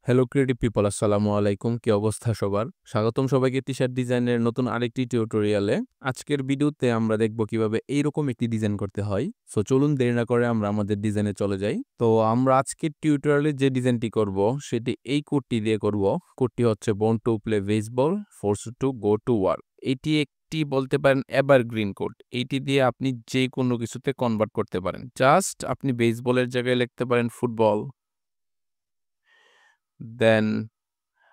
Hello creative people, আসসালামু আলাইকুম। কি অবস্থা সবার? স্বাগতম সবাইকে টি-শার্ট ডিজাইনের নতুন আরেকটি টিউটোরিয়ালে। আজকের ভিডিওতে আমরা দেখব কিভাবে এইরকম একটি ডিজাইন করতে হয়। সো চলুন দেরি না করে আমরা আমাদের ডিজাইনে চলে যাই। তো আমরা আজকের টিউটোরিয়ালে যে ডিজাইনটি করব সেটি এই কোডটি দিয়ে করব। কোডটি হচ্ছে born to play baseball, force to go to work. এটি একটি বলতে পারেন এভারগ্রিন কোড। এইটি দিয়ে আপনি যে কোনো কিছুতে কনভার্ট করতে পারেন। জাস্ট আপনি বেসবলের জায়গায় লিখতে পারেন ফুটবল, দেন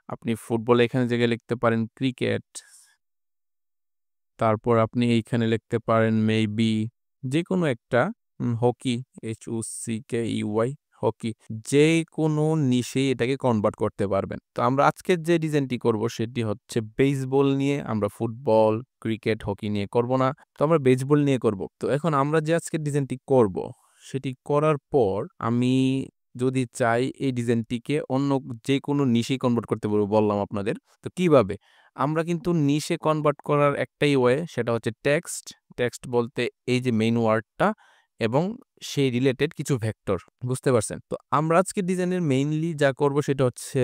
আপনি ফুটবল এখানে জায়গায় লিখতে পারেন ক্রিকেট। তারপর আপনি এইখানে লিখতে পারেন মেবি যেকোনো একটা হকি, HOCKEY, হকি। যে কোনো নিশেই এটাকে কনভার্ট করতে পারবেন। তো আমরা আজকের যে ডিজাইনটি করব সেটি হচ্ছে বেসবল নিয়ে। আমরা ফুটবল, ক্রিকেট, হকি নিয়ে করব না। তো আমরা বেসবল নিয়ে করব। তো এখন আমরা যে আজকের ডিজাইনটি করব সেটি করার পর আমি যদি চাই এই ডিজাইনটিকে অন্য যেকোনো নিশেই কনভার্ট করতে পারবো বললাম আপনাদের। তো কিভাবে? আমরা কিন্তু নিশে কনভার্ট করার একটাই ওয়ে, সেটা হচ্ছে টেক্সট। টেক্সট বলতে এই যে মেইন ওয়ার্ডটা এবং সেই রিলেটেড কিছু ভেক্টর। বুঝতে পারছেন? তো আমরা আজকে ডিজাইনের মেইনলি যা করব সেটা হচ্ছে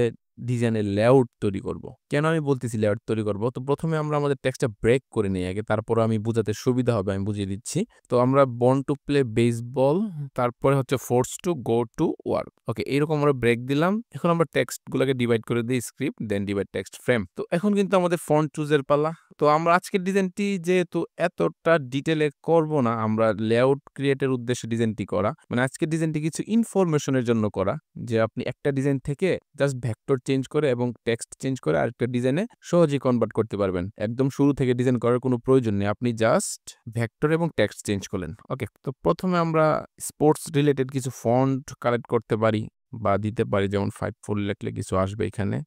ডিজাইনের লেআউট তৈরি করব। কেন আমি বলতেছি লেআউট তৈরি করব? তো প্রথমে আমরা আমাদের টেক্সটটা ব্রেক করে নিই আগে, তারপর আমি বুঝাতে সুবিধা হবে আমি বুঝিয়ে দিচ্ছি। তো আমরা বর্ন টু প্লে বেসবল, তারপরে হচ্ছে force to go to work. Okay, এরকম আমরা ব্রেক দিলাম। এখন আমরা টেক্সটগুলোকে ডিভাইড করে দিই, স্ক্রিপ্ট দেন ডিভাইড টেক্সট ফ্রেম। তো এখন কিন্তু আমাদের ফন্ট চুজের পালা। তো আমরা আজকের ডিজাইনটি যেহেতু এতটা ডিটেলে করব না, আমরা লেআউট ক্রিয়েটের উদ্দেশ্যে ডিজাইনটি করা, মানে আজকের ডিজাইনটি কিছু ইনফরমেশনের জন্য করা, যে আপনি একটা ডিজাইন থেকে জাস্ট ভেক্টর চেঞ্জ করে এবং টেক্সট চেঞ্জ করে আরেকটা ডিজাইনে সহজেই কনভার্ট করতে পারবেন। একদম শুরু থেকে ডিজাইন করার কোনো প্রয়োজন নেই, আপনি জাস্ট ভেক্টর এবং টেক্সট চেঞ্জ করলেন। ওকে, তো প্রথমে আমরা স্পোর্টস রিলেটেড কিছু ফন্ট কালেক্ট করতে পারি বা দিতে পারি, যেমন 5 লিখলে কিছু আসবে এখানে।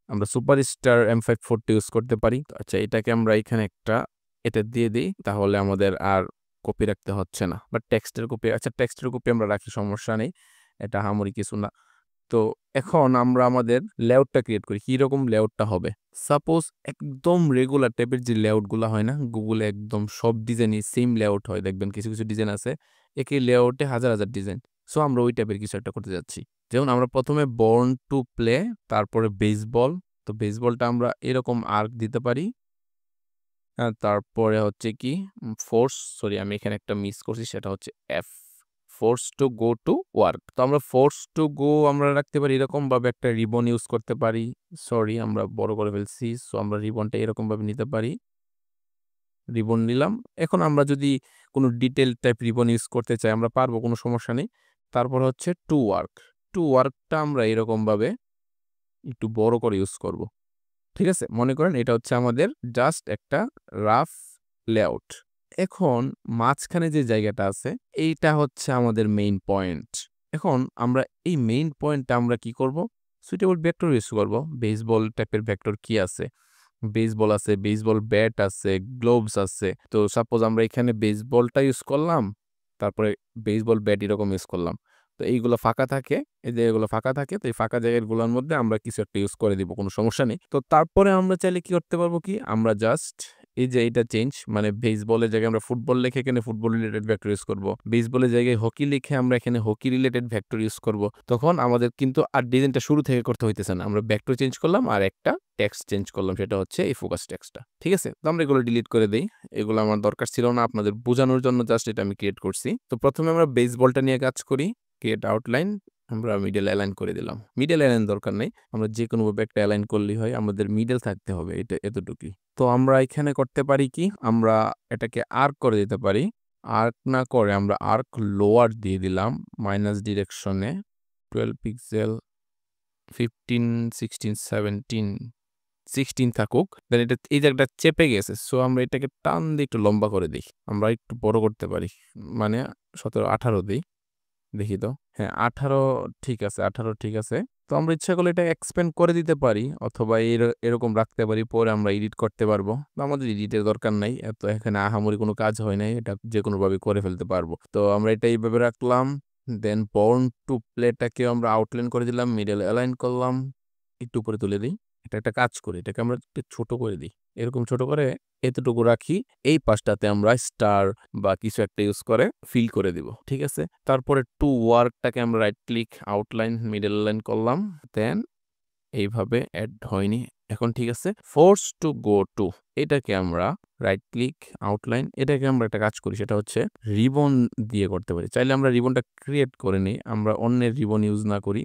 আমরা সুপারস্টার M540 ইউজ করতে পারি। আচ্ছা, এটাকে আমরা এখানে এটা দিয়ে দিই, তাহলে আমাদের আর কপি রাখতে হচ্ছে না। বাট টেক্সটের কপি, আচ্ছা টেক্সটের কপি আমরা রাখি, সমস্যা নেই, এটা আহামরি কিছু না। তো এখন আমরা আমাদের লেআউটটা ক্রিয়েট করি। কিরকম লেআউটটা হবে? সাপোজ একদম রেগুলার টাইপের যে লেআউটগুলো হয় না, গুগলে একদম সব ডিজাইনই সেম লেআউট হয়, দেখবেন কিছু কিছু ডিজাইন আছে একই লেআউটে হাজার হাজার ডিজাইন। সো আমরা ওই টাইপের কিছু একটা করতে যাচ্ছি। যেমন আমরা প্রথমে বর্ন টু প্লে, তারপরে বেসবল। তো বেসবলটা আমরা এরকম আর্ক দিতে পারি। তারপরে হচ্ছে কি ফোর্স, সরি আমি এখানে একটা মিস করছি, সেটা হচ্ছে F, force to go to work. তো আমরা ফোর্স টু গো আমরা রাখতে পারি এরকম ভাবে, একটা রিবন ইউজ করতে পারি। সরি আমরা বড় করে ফেলছি, সো আমরা রিবনটা এরকম ভাবে নিতে পারি। রিবন নিলাম। এখন আমরা যদি কোনো ডিটেল টাইপ রিবন ইউজ করতে চাই আমরা পারবো, কোনো সমস্যা নেই। তারপর হচ্ছে টু ওয়ার্ক। টু ওয়ার্কটা আমরা এরকম ভাবে একটু বড় করে ইউজ করব। ঠিক আছে, মনে করেন এটা হচ্ছে আমাদের জাস্ট একটা রাফ লেআউট। এখন মাঝখানে যে জায়গাটা আছে এইটা হচ্ছে আমাদের মেইন পয়েন্ট। এখন আমরা এই মেইন পয়েন্টটা আমরা কি করব? সুইটেবল ভেক্টর ইউজ করব। বেসবল টাইপের ভেক্টর কি আছে? বেসবল আছে, বেসবল ব্যাট আছে, গ্লোভস আছে। তো সাপোজ আমরা এখানে বেসবলটা ইউজ করলাম, তারপরে বেসবল ব্যাট এরকম ইউজ করলাম। তো এইগুলো ফাঁকা থাকে, এই জায়গাগুলো ফাঁকা থাকে, তো এই ফাঁকা জায়গাগুলোর মধ্যে আমরা কিছু একটা ইউজ করে দিব, কোনো সমস্যা নেই। তো তারপরে আমরা চাইলে কি করতে পারবো, কি আমরা জাস্ট এই যে এটা চেঞ্জ, মানে বেসবলের জায়গায় আমরা ফুটবল লিখে এখানে ফুটবল রিলেটেড ভেক্টর ইউজ করব। বেসবলের জায়গায় হকি লিখে আমরা এখানে হকি রিলেটেড ভেক্টর ইউজ করব। তখন আমাদের কিন্তু আর ডিজাইনটা শুরু থেকে করতে হইতেছে না, আমরা ভেক্টর চেঞ্জ করলাম আর একটা টেক্সট চেঞ্জ করলাম, সেটা হচ্ছে এই ফোকাস টেক্সটটা। ঠিক আছে, তো আমরা এগুলো ডিলিট করে দেই, এগুলো আমার দরকার ছিল না, আপনাদের বোঝানোর জন্য জাস্ট এটা আমি ক্রিয়েট করছি। তো প্রথমে আমরা বেসবলটা নিয়ে কাজ করি। ক্রিয়েট আউটলাইন, আমরা মিডল অ্যালাইন করে দিলাম। মিডল অ্যালাইন দরকার নেই, আমরা যে কোনো ভাবে একটা অ্যালাইন করলেই হয়, আমাদের মিডল থাকতে হবে, এটা এতটুকুই। তো আমরা এখানে করতে পারি কি, আমরা এটাকে আর্ক করে দিতে পারি। আর্ক না করে আমরা আর্ক লোয়ার দিয়ে দিলাম, মাইনাস ডিরেকশনে 12 পিক্সেল, 15, 16, 17, 16 থাকুক। দেন এটা এই জায়গাটা চেপে গেছে, সো আমরা এটাকে টান দিয়ে একটু লম্বা করে দিই। আমরা একটু বড় করতে পারি, মানে 17, 18 দিই, দেখি তো। হ্যাঁ 18 ঠিক আছে, 18 ঠিক আছে। তো আমরা ইচ্ছা করলে এটা এক্সপ্যান্ড করে দিতে পারি, অথবা এরকম রাখতে পারি, পরে আমরা এডিট করতে পারবো। তো আমাদের এডিটের দরকার নাই, এত এখানে আহামরি কোনো কাজ হয় নাই, এটা যে কোনোভাবে করে ফেলতে পারবো। তো আমরা এটা এইভাবে রাখলাম। দেন বর্ন টু প্লেটাকে আমরা আউটলাইন করে দিলাম, মিডল অ্যালাইন করলাম, একটু উপরে তুলে দিই। এটা একটা কাজ করি, এটাকে আমরা একটু ছোট করে দিই। এরকম ছোট করে এতটুকু রাখি। এই পাশটাতে আমরা স্টার বা কিছু একটা ইউজ করে ফিল করে দিব। ঠিক আছে? তারপরে টু ওয়ার্কটাকে আমরা right click outline middle line করলাম। দেন এইভাবে এড হয়নি। এখন ঠিক আছে? ফোর্স টু গো টু এটাকে আমরা রাইট ক্লিক আউটলাইন এটাকে আমরা একটা কাজ করি, সেটা হচ্ছে রিবন দিয়ে করতে পারি। চাইলে আমরা রিবনটা ক্রিয়েট করে নিই। আমরা অন্যের রিবন ইউজ না করি,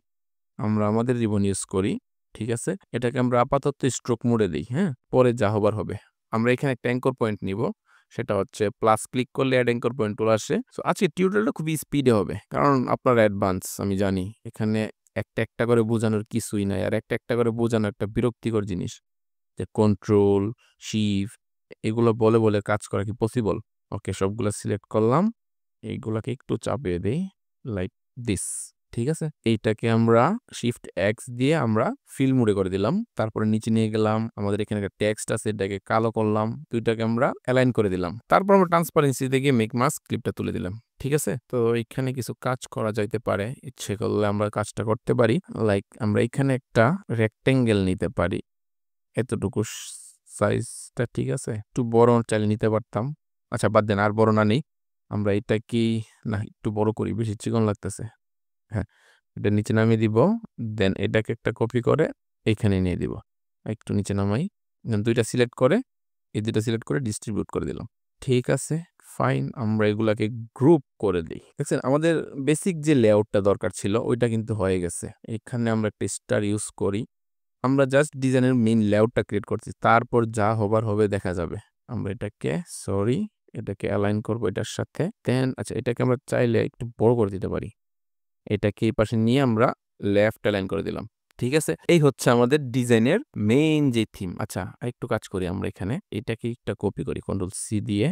আমরা আমাদের রিবন ইউজ করি। ঠিক আছে? এটাকে আমরা আপাতত স্ট্রোক মোডে দিই। হ্যাঁ? পরে যা হবার হবে। আমরা এখানে একটা অ্যাঙ্কর পয়েন্ট নিব। সেটা হচ্ছে প্লাস ক্লিক করলে অ্যাড অ্যাঙ্কর পয়েন্ট চলে আসে। সো আজকে টিউটোরিয়ালটা খুবই স্পিডে হবে, কারণ আপনারা অ্যাডভান্স আমি জানি। এখানে একটা করে বোঝানোর কিছুই নাই। আর একটা করে বোঝানো একটা বিরক্তিকর জিনিস। যে কন্ট্রোল, শিফট এগুলো বলে কাজ করা কি পসিবল? ওকে, সবগুলা সিলেক্ট করলাম। এইগুলাকে একটু চাপিয়ে দেই লাইক দিস। ঠিক আছে? এইটাকে আমরা শিফট এক্স দিয়ে আমরা ফিল মোডে করে দিলাম। তারপরে নিচে নিয়ে গেলাম। আমাদের এখানে একটা টেক্সট আছে, এটাকে কালো করলাম। দুইটাকে আমরা অ্যালাইন করে দিলাম। তারপর আমরা ট্রান্সপারেন্সি থেকে মেক মাস্ক ক্লিপটা তুলে দিলাম। ঠিক আছে? তো এখানে কিছু কাজ করা যাইতে পারে। ইচ্ছে করলে আমরা কাজটা করতে পারি। লাইক আমরা এখানে একটা রেক্টেঙ্গেল নিতে পারি। এতটুকু সাইজটা ঠিক আছে? একটু বড় চাইলে নিতে পারতাম। আচ্ছা বাদ দেন, আর বড় না নেই। আমরা এটা কি না একটু বড় করি, বেশি চিকন লাগতেছে। হ্যাঁ, এটা নিচে নামিয়ে দিব। দেন এটাকে একটা কপি করে এইখানে নিয়ে দিব। একটু নিচে নামাই। দেন দুইটা সিলেক্ট করে এই দুইটা সিলেক্ট করে ডিস্ট্রিবিউট করে দিলাম। ঠিক আছে, ফাইন। আমরা এগুলাকে গ্রুপ করে দিই। দেখছেন আমাদের বেসিক যে লেআউটটা দরকার ছিল ওইটা কিন্তু হয়ে গেছে। এখানে আমরা একটা স্টার ইউজ করি। আমরা জাস্ট ডিজাইনের মেইন লেআউটটা ক্রিয়েট করছি, তারপর যা হবার হবে দেখা যাবে। আমরা এটাকে অ্যালাইন করবো এটার সাথে। দেন আচ্ছা এটাকে আমরা চাইলে একটু বড় করে দিতে পারি। এটাকে এই পাশে নিয়ে আমরা লেফট অ্যালাইন করে দিলাম। ঠিক আছে? এই হচ্ছে আমাদের ডিজাইনের মেইন যে থিম। আচ্ছা আরেকটু কাজ করি আমরা এখানে। এটাকে একটা কপি করি কন্ট্রোল সি দিয়ে,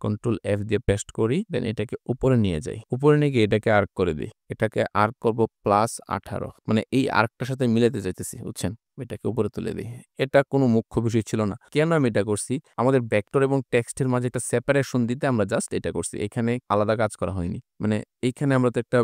কন্ট্রোল এফ দিয়ে পেস্ট করি। দেন এটাকে উপরে নিয়ে যাই। উপরে নিয়ে গিয়ে এটাকে আর্ক করে দিই। এটাকে আর্ক করব +18, মানে এই আর্কটার সাথে মিলাতে চাইতেছি, বুঝছেন? এটাকে উপরে তুলে দিই। এটা কোনো মুখ্য বিষয় ছিল না। কেন আমি এটা করছি? আমাদের ভেক্টর এবং টেক্সটের মাঝে একটা সেপারেশন দিতে আমরা জাস্ট এটা করছি। এখানে আলাদা কাজ করা হয়নি। মানে এইখানে আমরা তো একটা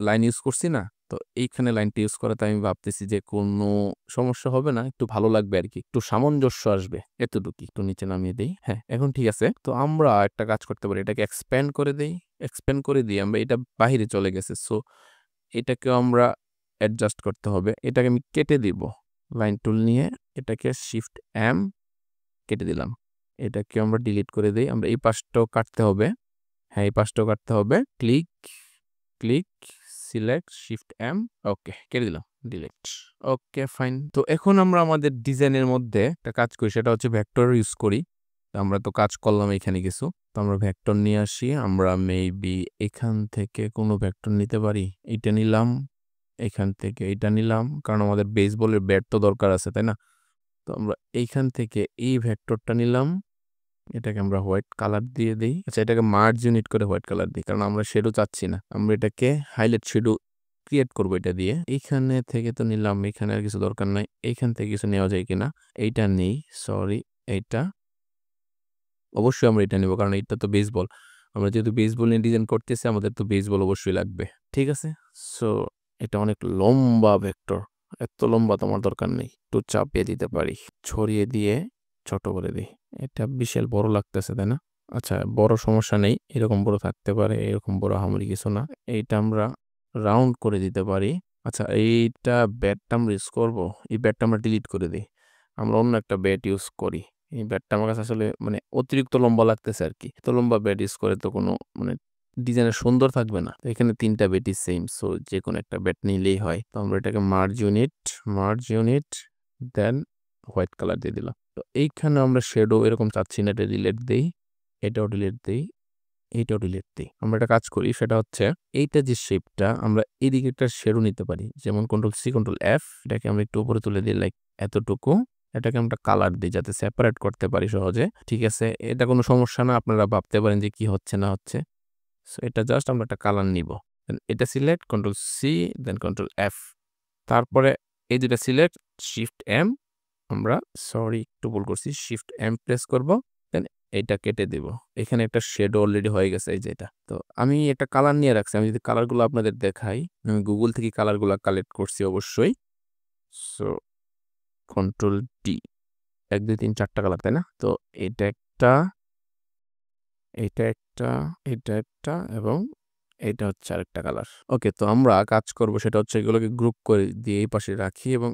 লাইন ইউজ করছি না? তো এইখানে লাইনটা ইউজ করাতে আমি ভাবতেছি যে কোনো সমস্যা হবে না, একটু ভালো লাগবে আরকি। একটু সামঞ্জস্য আসবে। এতটুকুই। একটু নিচে নামিয়ে দেই। হ্যাঁ, এখন ঠিক আছে। তো আমরা একটা কাজ করতে পারি। এটাকে এক্সপ্যান্ড করে দেই। এক্সপ্যান্ড করে দিয়ে আমরা এটা বাহিরে চলে গেছে। সো এটাকেও আমরা অ্যাডজাস্ট করতে হবে। এটাকে আমি কেটে দিব। লাইন টুল নিয়ে এটাকে শিফট এম কেটে দিলাম। এটাকে আমরা ডিলিট করে দেই। আমরা এই পাশটাও কাটতে হবে। হ্যাঁ, এই পাশটাও কাটতে হবে। Click, select, shift M. Okay, কেটে দিলাম। ডিলিট। Okay, fine. তো এখন আমরা আমাদের ডিজাইনের মধ্যে একটা কাজ করি, সেটা হচ্ছে ভেক্টর ইউজ করি। আমরা তো কাজ করলাম এখানে কিছু। তো আমরা ভেক্টর নিয়ে আসি। আমরা মেবি এখান থেকে কোনো ভেক্টর নিতে পারি। এইটা নিলাম। এখান থেকে এইটা নিলাম। কারণ আমাদের বেসবলের ব্যাট তো দরকার আছে, তাই না? তো আমরা এইখান থেকে এই ভেক্টরটা নিলাম। এটাকে আমরা হোয়াইট কালার দিয়ে দেই। আচ্ছা এটাকে মার্জ ইউনিট করে হোয়াইট কালার দিই, কারণ আমরা শ্যাডো চাচ্ছি না। আমরা এটাকে হাইলাইট শ্যাডো ক্রিয়েট করবো এটা দিয়ে। এইখানে থেকে তো নিলাম, এখানে আর কিছু দরকার নাই। এইখান থেকে কিছু নেওয়া যায় কিনা? এইটা নেই, সরি। এইটা অবশ্যই আমরা এটা নেব, কারণ এটা তো বেসবল। আমরা যেহেতু বেসবল নিয়ে ডিজাইন করতেছি, আমাদের তো বেসবল অবশ্যই লাগবে। ঠিক আছে? সো এটা অনেক লম্বা ভেক্টর। এত লম্বা তোমার দরকার নেই। একটু চাপিয়ে দিতে পারি। ছড়িয়ে দিয়ে ছোট করে দিই। এটা বিশাল বড় লাগতেছে, তাই না? আচ্ছা বড় সমস্যা নেই। এরকম বড় থাকতে পারে, এরকম বড় আহামরি কিছু না। এইটা আমরা রাউন্ড করে দিতে পারি। আচ্ছা এইটা ব্যাটটা আমরা ইউজ করবো। এই ব্যাটটা আমরা ডিলিট করে দিই। আমরা অন্য একটা ব্যাট ইউজ করি। এই ব্যাটটা আমার কাছে আসলে মানে অতিরিক্ত লম্বা লাগতেছে আরকি। এত লম্বা ব্যাট ইউজ করে তো কোনো মানে ডিজাইনের সুন্দর থাকবে না। এখানে ৩ টা ব্যাটই সেম। সো যেকোনো একটা ব্যাট নিলেই হয়। তো আমরা এটাকে মার্জ ইউনিট দেন হোয়াইট কালার দিয়ে দিলাম। তো এইখানে আমরা শ্যাডো এরকম চাচ্ছি না, এটা ডিলিট দেই। এটাও ডিলিট দেই। এইটাও ডিলিট দেই। আমরা একটা কাজ করি, সেটা হচ্ছে এইটা যে শেপটা আমরা এদিকে একটা শ্যাডো নিতে পারি। যেমন কন্ট্রোল সি, কন্ট্রোল এফ, এটাকে আমরা একটু উপরে তুলে দিই লাইক এতটুকু। এটাকে আমরা কালার দিই যাতে সেপারেট করতে পারি সহজে। ঠিক আছে? এটা কোনো সমস্যা না। আপনারা ভাবতে পারেন যে কি হচ্ছে না হচ্ছে। সো এটা জাস্ট আমরা একটা কালার নিব। দেন এটা সিলেক্ট, কন্ট্রোল সি, দেন কন্ট্রোল এফ। তারপরে এই দুটা সিলেক্ট, শিফট এম। আমরা সরি একটু ভুল করছি। শিফট এম প্রেস করব। দেন এটা কেটে দিব। এখানে একটা শ্যাডো অলরেডি হয়ে গেছে, এই যে এটা। তো আমি একটা কালার নিয়ে রাখছি। আমি যদি কালারগুলো আপনাদের দেখাই, আমি গুগল থেকে কালারগুলো কালেক্ট করছি অবশ্যই। সো কন্ট্রোল ডি, 1 2 3 4টা কালার, তাই না? তো এটা একটা, এটা একটা, এটা একটা এবং এটা হচ্ছে আরেকটা কালার। ওকে, তো আমরা কাজ করব সেটা হচ্ছে এগুলোকে গ্রুপ করে দিয়ে এই পাশে রাখি এবং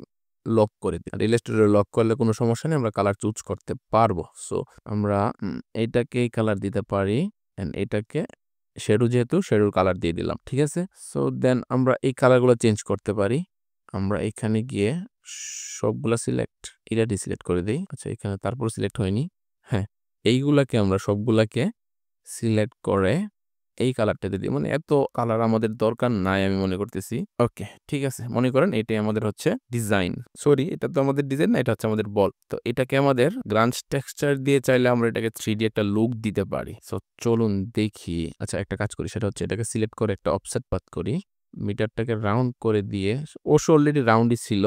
লক করে দিই। আর ইলাস্ট্রেটরে লক করলে কোনো সমস্যা নেই, আমরা কালার চুজ করতে পারবো। সো আমরা এইটাকে এই কালার দিতে পারি এন্ড এটাকে শ্যাডো, যেহেতু শ্যাডোর কালার দিয়ে দিলাম, ঠিক আছে? সো দেন আমরা এই কালারগুলো চেঞ্জ করতে পারি। আমরা এখানে গিয়ে সবগুলা সিলেক্ট, এটা ডিসিলেক্ট করে দিই। আচ্ছা, এখানে তারপর সিলেক্ট হয়নি। হ্যাঁ, এইগুলাকে আমরা সবগুলাকে সিলেক্ট করে এই কালারটাতে দিই। মানে এত কালার আমাদের দরকার নাই আমি মনে করতেছি। ওকে, ঠিক আছে। মনে করেন এটাই আমাদের হচ্ছে ডিজাইন। সরি, এটা তো আমাদের ডিজাইন না, এটা হচ্ছে আমাদের বল। তো এটাকে আমাদের গ্রাঞ্জ টেক্সচার দিয়ে চাইলে আমরা এটাকে 3D একটা লুক দিতে পারি। সো চলুন দেখি। আচ্ছা, একটা কাজ করি, সেটা হচ্ছে এটাকে সিলেক্ট করে একটা অফসেট পাথ করি। মিটারটাকে রাউন্ড করে দিয়ে, ওশো অলরেডি রাউন্ডই ছিল,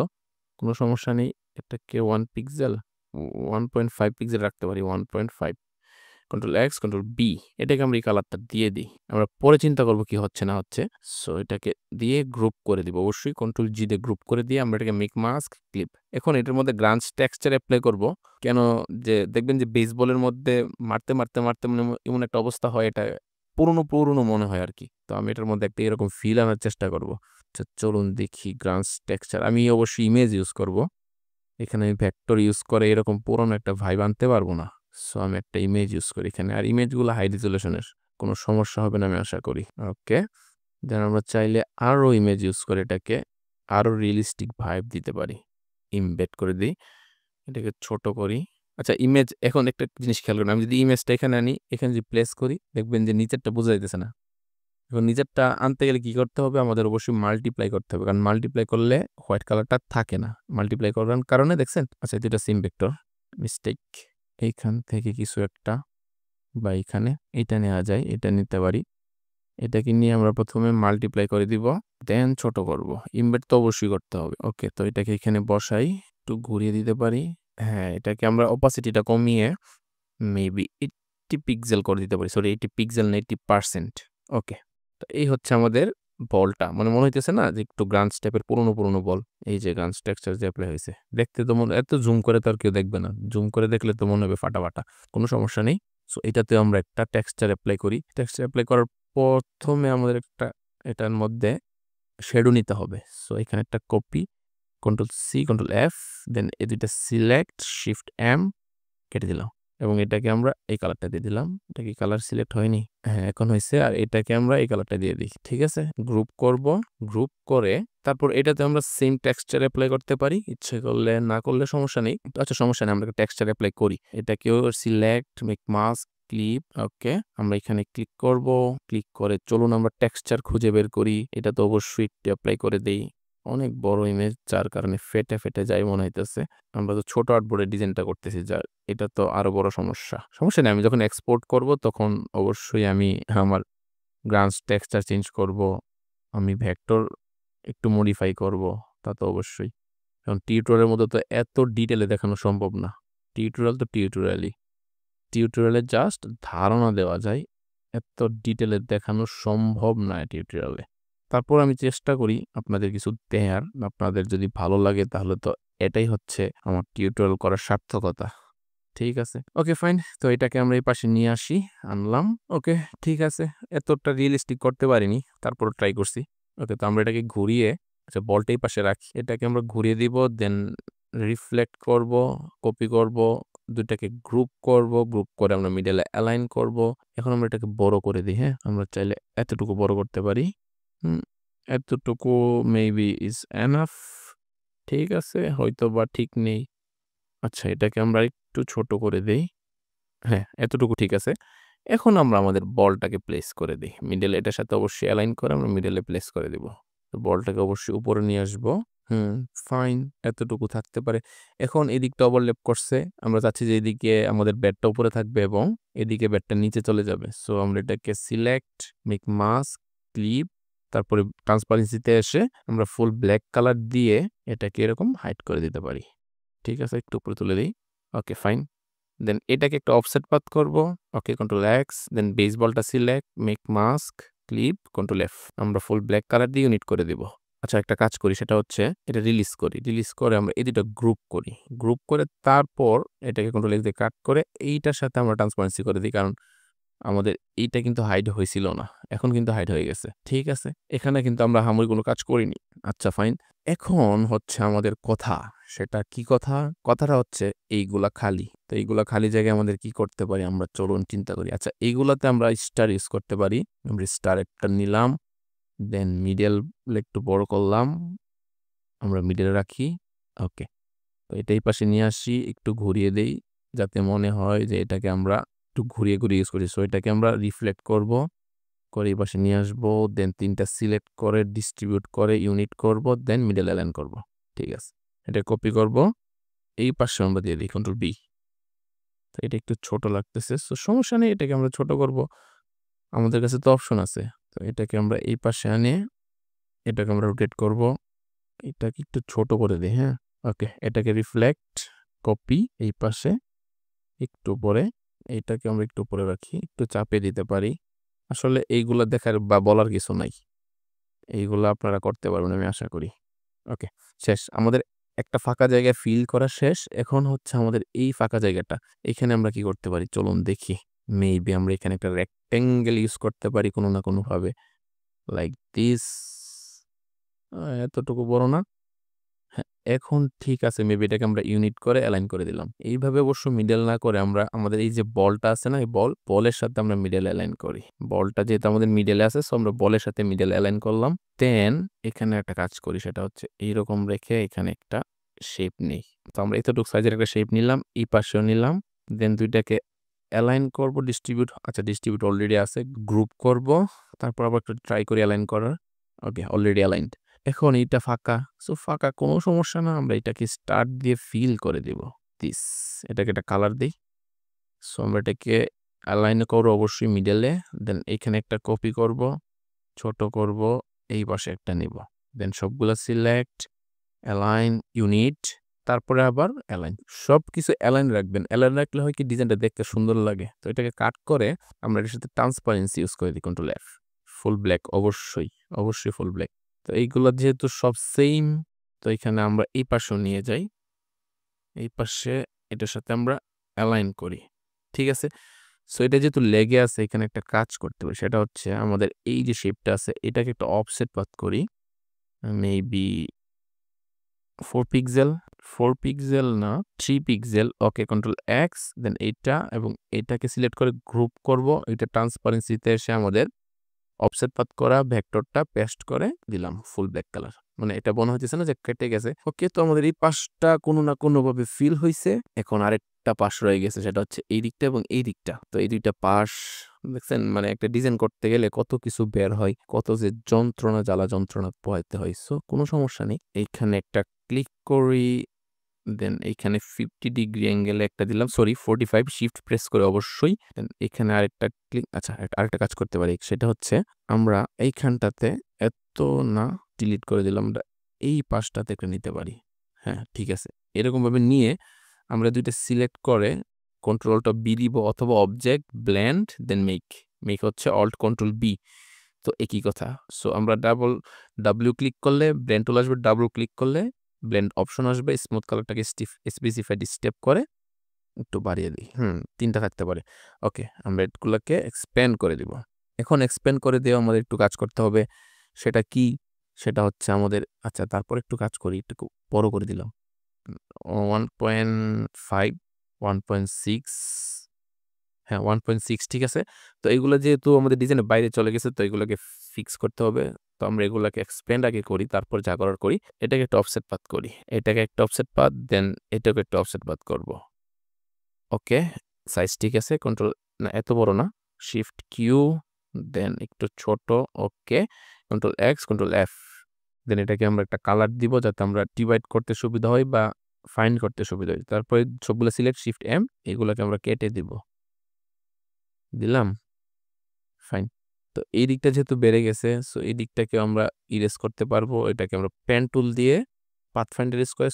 কোনো সমস্যা নেই। এটাকে 1 পিক্সেল 1.5 পিক্সেল রাখতে পারি, 1.5। কন্ট্রোল এক্স, কন্ট্রোল বি, এটাকে আমরা এই কালারটা দিয়ে দিই। আমরা পরে চিন্তা করবো কি হচ্ছে না হচ্ছে। সো এটাকে দিয়ে গ্রুপ করে দিব, অবশ্যই কন্ট্রোল জি দিয়ে গ্রুপ করে দিয়ে আমরা এটাকে মেক মাস্ক ক্লিপ। এখন এটার মধ্যে গ্রাঞ্জ টেক্সচার অ্যাপ্লাই করব। কেন যে দেখবেন যে বেসবলের মধ্যে মারতে মারতে মারতে মানে এমন একটা অবস্থা হয়, এটা পুরনো পুরনো মনে হয় আর কি। তো আমি এটার মধ্যে একটা এরকম ফিল আনার চেষ্টা করব। আচ্ছা, চলুন দেখি গ্রাঞ্জ টেক্সচার। আমি অবশ্যই ইমেজ ইউজ করব। এখানে আমি ভেক্টর ইউজ করে এরকম পুরনো একটা ভাইব আনতে পারবো না। সো আমি একটা ইমেজ ইউজ করি এখানে, আর ইমেজগুলো হাই রেজলিউশনের, কোনো সমস্যা হবে না আমি আশা করি। ওকে, দেন আমরা চাইলে আরও ইমেজ ইউজ করে এটাকে আরও রিয়েলিস্টিক ভাইব দিতে পারি। ইমবেড করে দিই, এটাকে ছোট করি। আচ্ছা, ইমেজ, এখন একটা জিনিস খেয়াল করুন, আমি যদি ইমেজটা এখানে আনি, এখানে যদি প্লেস করি, দেখবেন যে নিচেরটা বোঝা যাইতেছে না। এখন নিচেরটা আনতে গেলে কি করতে হবে, আমাদের অবশ্যই মাল্টিপ্লাই করতে হবে, কারণ মাল্টিপ্লাই করলে হোয়াইট কালারটা থাকে না। মাল্টিপ্লাই করার কারণে দেখছেন। আচ্ছা, এটা সিম ভেক্টর মিস্টেক, এইখান থেকে কিছু একটা বা এখানে এটা নেওয়া যায়, এটা নিতে পারি। এটাকে নিয়ে আমরা প্রথমে মাল্টিপ্লাই করে দিব, দেন ছোট করব। ইমবেড তো অবশ্যই করতে হবে। ওকে, তো এটাকে এখানে বসাই, একটু ঘুরিয়ে দিতে পারি। হ্যাঁ, এটাকে আমরা অপাসিটিটা কমিয়ে মেবি 80 পিক্সেল করে দিতে পারি। সরি, 80 পিক্সেল না, 80%। ওকে, তো এই হচ্ছে আমাদের বলটা। মানে মনে হইতেছে না যে একটু গ্রাঞ্জ টাইপের পুরনো পুরনো বল। এই যে গ্রাঞ্জ টেক্সচার যে অ্যাপ্লাই হয়েছে, দেখতে তো মনে, এত জুম করে তো আর কেউ দেখবে না। জুম করে দেখলে তো মনে হবে ফাটা ফাটা, কোনো সমস্যা নেই। সো এটাতে আমরা একটা টেক্সচার অ্যাপ্লাই করি। টেক্সচার অ্যাপ্লাই করার প্রথমে আমাদের একটা এটার মধ্যে শ্যাডো নিতে হবে। সো এখানে একটা copy, control C, control F, then এই দুইটা সিলেক্ট, শিফট এম, কেটে দিলাম এবং এটাকে আমরা এই কালারটা দিয়ে দিলাম। এটা কি কালার সিলেক্ট হয়নি? হ্যাঁ, এখন হয়েছে। আর এটাকে আমরা এই কালারটা দিয়ে দিই, ঠিক আছে? গ্রুপ করব, গ্রুপ করে তারপর এটাতে আমরা সেম টেক্সচার অ্যাপ্লাই করতে পারি, ইচ্ছে করলে, না করলে সমস্যা নেই। আচ্ছা, সমস্যা নেই, আমরা টেক্সচার অ্যাপ্লাই করি। এটাকেও সিলেক্ট, মেক মাস্ক ক্লিপ। ওকে, আমরা এখানে ক্লিক করব। ক্লিক করে চলুন আমরা টেক্সচার খুঁজে বের করি। এটা তো অবশ্যই অ্যাপ্লাই করে দেই। অনেক বড় ইমেজ, যার কারণে ফেটে ফেটে যায় মনে হইতেছে। আমরা তো ছোট আর্টবোর্ডে ডিজাইনটা করতেছি, যার এটা তো আরো বড় সমস্যা। সমস্যা নেই, আমি যখন এক্সপোর্ট করব তখন অবশ্যই আমি আমার গ্রাঞ্জ টেক্সচার চেঞ্জ করব, আমি ভেক্টর একটু মডিফাই করব, তা তো অবশ্যই। কারণ টিউটোরিয়ালের মধ্যে তো এত ডিটেলে দেখানো সম্ভব না। টিউটোরিয়াল তো টিউটোরিয়ালে জাস্ট ধারণা দেওয়া যায়, এত ডিটেলে দেখানো সম্ভব না টিউটোরিয়ালে। তারপর আমি চেষ্টা করি আপনাদের কিছু দেয়ার, আপনাদের যদি ভালো লাগে তাহলে তো এটাই হচ্ছে আমার টিউটোরিয়াল করার সার্থকতা। ঠিক আছে, ওকে ফাইন। তো এটাকে আমরা এই পাশে নিয়ে আসি, আনলাম। ওকে, ঠিক আছে, এতটা রিয়েলিস্টিক করতে পারিনি, তারপর ট্রাই করছি। ওকে, তো আমরা এটাকে ঘুরিয়ে, আচ্ছা বলটা এই পাশে রাখি, এটাকে আমরা ঘুরিয়ে দিব, দেন রিফ্লেক্ট করব, কপি করব, দুইটাকে গ্রুপ করব, গ্রুপ করে আমরা মিডলে অ্যালাইন করব। এখন আমরা এটাকে বড় করে দিই। হ্যাঁ, আমরা চাইলে এতটুকু বড় করতে পারি। এতটুকু মেবি ইজ এনাফ। ঠিক আছে, হয়তো বা ঠিক নেই। আচ্ছা, এটাকে আমরা একটু ছোট করে দেই। হ্যাঁ, এতটুকু ঠিক আছে। এখন আমরা আমাদের বলটাকে প্লেস করে দিই মিডলে, এটার সাথে অবশ্যই অ্যালাইন করে আমরা মিডলে প্লেস করে দিব। তো বলটাকে অবশ্যই উপরে নিয়ে আসবো। ফাইন, এতটুকু থাকতে পারে। এখন এদিকটা ওভারল্যাপ করছে, আমরা চাচ্ছি যে এদিকে আমাদের ব্যাটটা উপরে থাকবে এবং এদিকে ব্যাটটা নিচে চলে যাবে। সো আমরা এটাকে সিলেক্ট, মেক মাস্ক ক্লিপ, তারপরে ট্রান্সপারেন্সিতে এসে আমরা ফুল ব্ল্যাক কালার দিয়ে এটাকে এরকম হাইড করে দিতে পারি। ঠিক আছে, একটু উপরে তুলে দিই। ওকে ফাইন, দেন এটাকে একটা অফসেট পাথ করব। ওকে, কন্ট্রোল এক্স, দেন বেসবলটা select, make mask clip, control F, আমরা ফুল ব্ল্যাক কালার দিয়ে ইউনিট করে দিব। আচ্ছা একটা কাজ করি সেটা হচ্ছে এটা রিলিজ করি। রিলিজ করে আমরা এই ২ টা গ্রুপ করি। গ্রুপ করে তারপর এটাকে কন্ট্রোল এক্স দিয়ে কাট করে এইটার সাথে আমরা ট্রান্সপারেন্সি করে দিই। কারণ আমাদের এইটা কিন্তু হাইড হইছিল না। এখন কিন্তু হাইড হয়ে গেছে। ঠিক আছে? এখানে কিন্তু আমরা আহামরি কোনো কাজ করিনি। আচ্ছা ফাইন। এখন হচ্ছে আমাদের কথা। সেটা কি কথা? কথাটা হচ্ছে এইগুলা খালি। তো এইগুলা খালি জায়গায় আমাদের কি করতে পারি? আমরা চলুন চিন্তা করি। আচ্ছা এইগুলাতে আমরা স্টার ইউজ করতে পারি। আমরা স্টার একটা নিলাম। দেন মিডল একটু বড় করলাম। আমরা মিডলে রাখি। ওকে। তো এটা এই পাশে নিয়ে আসি, একটু ঘুরিয়ে দেই। যাতে মনে হয় যে এটাকে আমরা একটু ঘুরিয়ে, ঘুরিয়ে ইউজ করি। সো এটাকে আমরা রিফ্লেক্ট করব। করে এই পাশে নিয়ে আসবো। দেন ৩ টা সিলেক্ট করে ডিস্ট্রিবিউট করে ইউনিট করব। দেন মিডল অ্যালাইন করব। ঠিক আছে। এটা কপি করব। এই পাশে আমরা দিয়ে দিই কন্ট্রোল বি। তো এটা একটু ছোট লাগতেছে। সো সমস্যা নেই এটাকে আমরা ছোট করব। আমাদের কাছে তো অপশন আছে। তো এটাকে আমরা এই পাশে আনে এটাকে আমরা রোটেট করব। এটাকে একটু ছোট করে দেই, হ্যাঁ? ওকে। এটাকে রিফ্লেক্ট, কপি এই পাশে একটু উপরে। এইটাকে আমরা একটু উপরে রাখি। একটু চাপিয়ে দিতে পারি। আসলে এইগুলা দেখার বা বলার কিছু নাই। এইগুলা আপনারা করতে পারবেন আমি আশা করি। ওকে, শেষ। আমাদের একটা ফাঁকা জায়গা ফিল করা শেষ। এখন হচ্ছে আমাদের এই ফাঁকা জায়গাটা। এখানে আমরা কি করতে পারি? চলুন দেখি। মেবি আমরা এখানে একটা রেক্টেঙ্গেল ইউজ করতে পারি কোনো না কোনোভাবে। Like this. এতটুকু বড় না? হ্যাঁ, এখন ঠিক আছে। মেবি এটাকে আমরা ইউনিট করে অ্যালাইন করে দিলাম। এইভাবে অবশ্য মিডল না করে আমরা আমাদের এই যে বলটা আছে না? এই বলের সাথে আমরা মিডল অ্যালাইন করি। বলটা যেহেতু আমাদের মিডলে আছে সো আমরা বলের সাথে মিডল অ্যালাইন করলাম। দেন এখানে একটা কাজ করি সেটা হচ্ছে এইরকম রেখে এখানে একটা শেপ নেই। তো আমরা এতটুকু সাইজের একটা শেপ নিলাম, এই পাশেও নিলাম। দেন ২ টাকে অ্যালাইন করব, ডিস্ট্রিবিউট আচ্ছা ডিস্ট্রিবিউট অলরেডি আছে। গ্রুপ করব। তারপর আবার একটু ট্রাই করি অ্যালাইন করার। ওকে, অলরেডি অ্যালাইনড। এখন এইটা ফাঁকা। সো ফাঁকা কোনো সমস্যা না। আমরা এটাকে স্টার্ট দিয়ে ফিল করে দিব। দিস। এটাকে একটা কালার দেই। সো আমরা এটাকে অ্যালাইন করবো অবশ্যই মিডলে। দেন এখানে একটা কপি করব, ছোট করব, এই পাশে একটা নিব। দেন সবগুলা সিলেক্ট, অ্যালাইন, ইউনিট, তারপরে আবার অ্যালাইন। সবকিছু অ্যালাইন রাখবেন। অ্যালাইন রাখলে হয় কি ডিজাইনটা দেখতে সুন্দর লাগে। তো এটাকে কাট করে আমরা এটার সাথে ট্রান্সপারেন্সি ইউজ করে দিই কন্ট্রোল এফ। ফুল ব্ল্যাক অবশ্যই, অবশ্যই ফুল ব্ল্যাক। তো এইগুলা যেহেতু সব সেইম তো এখানে আমরা এই পাশেও নিয়ে যাই। এই পাশে এটার সাথে আমরা অ্যালাইন করি। ঠিক আছে? সো এটা যেহেতু লেগে আছে এখানে একটা কাজ করতে পারি। সেটা হচ্ছে আমাদের এই যে শেপটা আছে এটাকে একটা অফসেট পাথ করি। মেবি 4 পিক্সেল, 4 পিক্সেল না 3 পিক্সেল। ওকে, কন্ট্রোল এক্স দেন এইটা এবং এটাকে সিলেক্ট করে গ্রুপ করব। এটা ট্রান্সপারেন্সিতে এসে আমাদের অফসেট পাথ করা ভেক্টরটা পেস্ট করে দিলাম ফুল ব্ল্যাক কালার। মানে এটা মনে হইতেছে না যে কেটে গেছে। ওকে, তো আমাদের এই পাশটা কোনো না কোনোভাবে ফিল হইছে। এখন আরেকটা পাশ রয়ে গেছে সেটা হচ্ছে এই দিকটা এবং এই দিকটা। তো এই ২ টা পাশ দেখছেন মানে একটা ডিজাইন করতে গেলে কত কিছু বের হয়, কত যে যন্ত্রণা জ্বালা যন্ত্রণা পোহাইতে হয়। সো কোনো সমস্যা নেই। এইখানে একটা ক্লিক করি। দেন এইখানে 50 ডিগ্রি অ্যাঙ্গেলে একটা দিলাম। সরি 45 শিফট প্রেস করে অবশ্যই। দেন এখানে আরেকটা ক্লিক আচ্ছা আরেকটা কাজ করতে পারি। সেটা হচ্ছে আমরা এইখানটাতে এত না ডিলিট করে দিলাম। আমরা এই পাশটাতে একটা নিতে পারি। হ্যাঁ, ঠিক আছে। এরকমভাবে নিয়ে আমরা ২ টা সিলেক্ট করে কন্ট্রোলটা বি দিব অথবা object blend then make. Make হচ্ছে অল্ট কন্ট্রোল বি। তো একই কথা। সো আমরা ডাব্লিউ ক্লিক করলে ব্লেন্ড টুল আসবে, ডাবল ক্লিক করলে ব্লেন্ড অপশন আসবে। স্মুথ কালারটাকে স্পেসিফাইড স্টেপ করে একটু বাড়িয়ে দিই। ৩ টা থাকতে পারে। ওকে, আমরা এগুলাকে এক্সপ্যান্ড করে দিব। এখন এক্সপ্যান্ড করে দিয়েও আমাদের একটু কাজ করতে হবে। সেটা কি? সেটা হচ্ছে আমাদের আচ্ছা তারপর একটু কাজ করি। একটু বড় করে দিলাম। 1.5, 1.6 হ্যাঁ 1.6 ঠিক আছে। তো এগুলো যেহেতু আমাদের ডিজাইনের বাইরে চলে গেছে তো এগুলোকে ফিক্স করতে হবে। তো আমরা এগুলাকে এক্সপ্যান্ড আগে করি তারপর যা করার করি। এটাকে একটা অফসেট পাথ করি। এটাকে একটা অফসেট পাথ দেন এটাকে একটা অফসেট পাথ করব। ওকে, সাইজ ঠিক আছে। কন্ট্রোল না এত বড় না। শিফট কিউ দেন একটু ছোট। ওকে, কন্ট্রোল এক্স, কন্ট্রোল এফ। দেন এটাকে আমরা একটা কালার দিব যাতে আমরা ডিভাইড করতে সুবিধা হয় বা ফাইন্ড করতে সুবিধা হয়। তারপরে সবগুলো সিলেক্ট শিফট এম এগুলোকে আমরা কেটে দিব। দিলাম। ফাইন। তো এই দিকটা যেহেতু বেড়ে গেছে সো এই দিকটাকে আমরা ইরেজ করতে পারবো। এটাকে আমরা পেন টুল দিয়ে পাথফাইন্ডার ইউজ করে